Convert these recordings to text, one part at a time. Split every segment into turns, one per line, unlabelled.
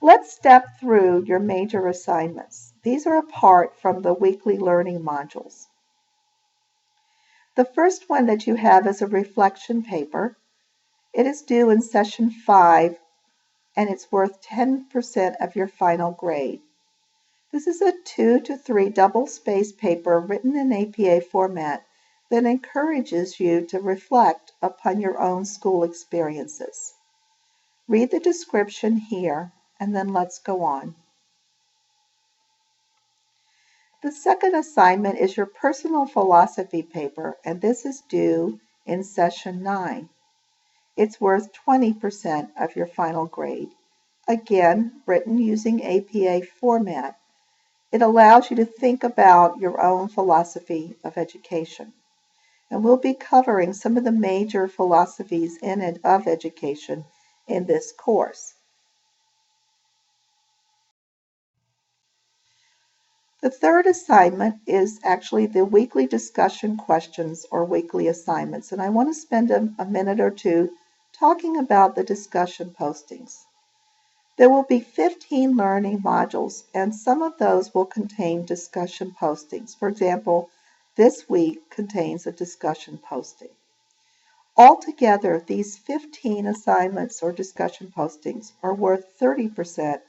Let's step through your major assignments. These are apart from the weekly learning modules. The first one that you have is a reflection paper. It is due in session 5 and it's worth 10% of your final grade. This is a 2 to 3 double-spaced paper written in APA format that encourages you to reflect upon your own school experiences. Read the description here, and then let's go on. The second assignment is your personal philosophy paper, and this is due in session 9. It's worth 20% of your final grade. Again, written using APA format. It allows you to think about your own philosophy of education. And we'll be covering some of the major philosophies in and of education in this course. The third assignment is actually the weekly discussion questions or weekly assignments, and I want to spend a minute or two talking about the discussion postings. There will be 15 learning modules, and some of those will contain discussion postings. For example, this week contains a discussion posting. Altogether, these 15 assignments or discussion postings are worth 30%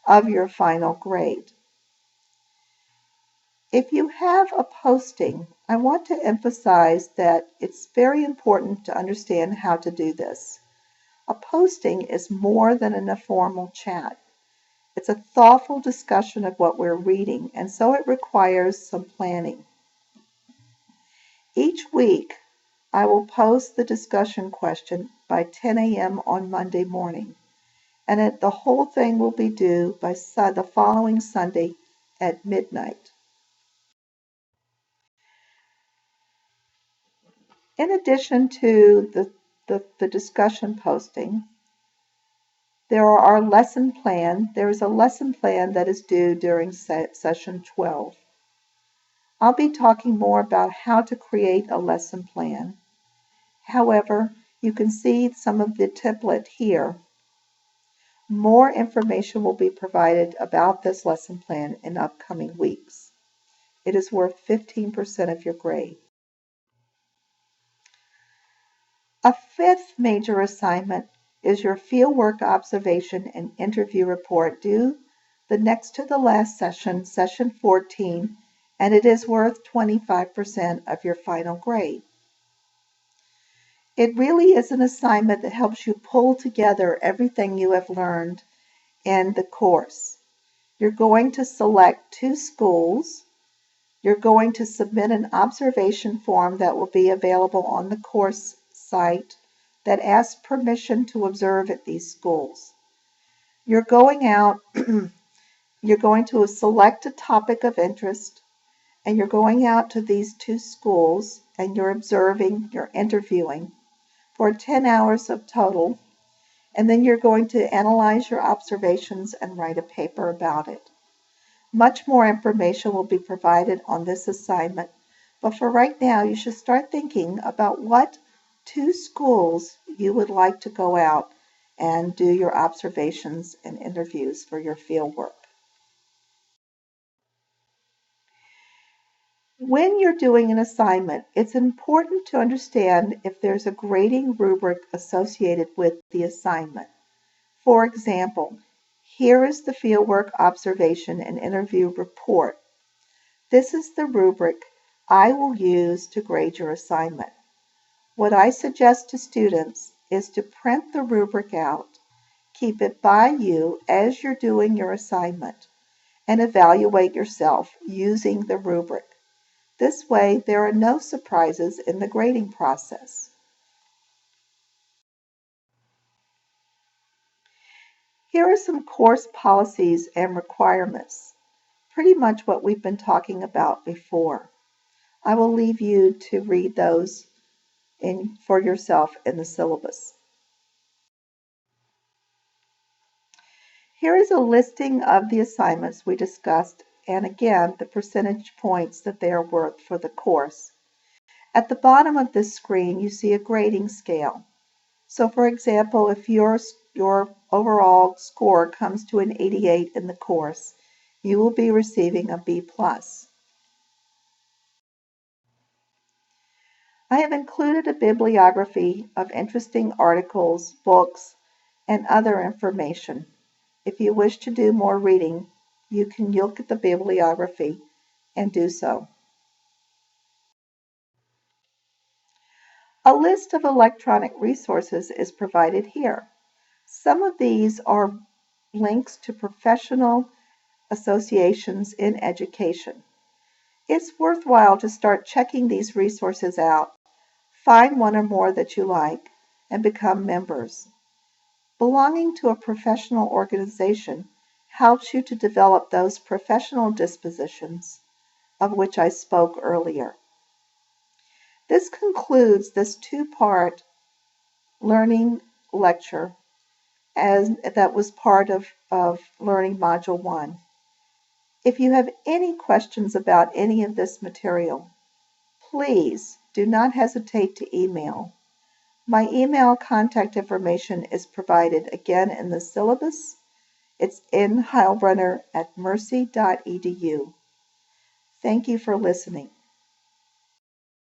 of your final grade. If you have a posting, I want to emphasize that it's very important to understand how to do this. A posting is more than an informal chat. It's a thoughtful discussion of what we're reading, and so it requires some planning. Each week, I will post the discussion question by 10 a.m. on Monday morning, and the whole thing will be due by the following Sunday at midnight. In addition to the discussion posting, there is a lesson plan that is due during session 12. I'll be talking more about how to create a lesson plan. However, you can see some of the template here. More information will be provided about this lesson plan in upcoming weeks. It is worth 15% of your grade. A fifth major assignment is your fieldwork observation and interview report due the next to the last session, session 14, and it is worth 25% of your final grade. It really is an assignment that helps you pull together everything you have learned in the course. You're going to select 2 schools. You're going to submit an observation form that will be available on the course site that asks permission to observe at these schools. You're going to select a topic of interest, and you're going out to these 2 schools, and you're observing, you're interviewing for 10 hours of total, and then you're going to analyze your observations and write a paper about it. Much more information will be provided on this assignment, but for right now, you should start thinking about what 2 schools you would like to go out and do your observations and interviews for your field work. When you're doing an assignment, it's important to understand if there's a grading rubric associated with the assignment. For example, here is the fieldwork observation and interview report. This is the rubric I will use to grade your assignment. What I suggest to students is to print the rubric out, keep it by you as you're doing your assignment, and evaluate yourself using the rubric. This way, there are no surprises in the grading process. Here are some course policies and requirements, pretty much what we've been talking about before. I will leave you to read those for yourself in the syllabus. Here is a listing of the assignments we discussed, and again, the percentage points that they are worth for the course. At the bottom of this screen, you see a grading scale. So for example, if your your overall score comes to an 88 in the course, you will be receiving a B+. I have included a bibliography of interesting articles, books, and other information. If you wish to do more reading, you can look at the bibliography and do so. A list of electronic resources is provided here. Some of these are links to professional associations in education. It's worthwhile to start checking these resources out, find one or more that you like, and become members. Belonging to a professional organization helps you to develop those professional dispositions of which I spoke earlier. This concludes this two-part learning lecture that was part of Learning Module 1. If you have any questions about any of this material, please do not hesitate to email. My email contact information is provided again in the syllabus. It's in Heilbrenner@mercy.edu. Thank you for listening.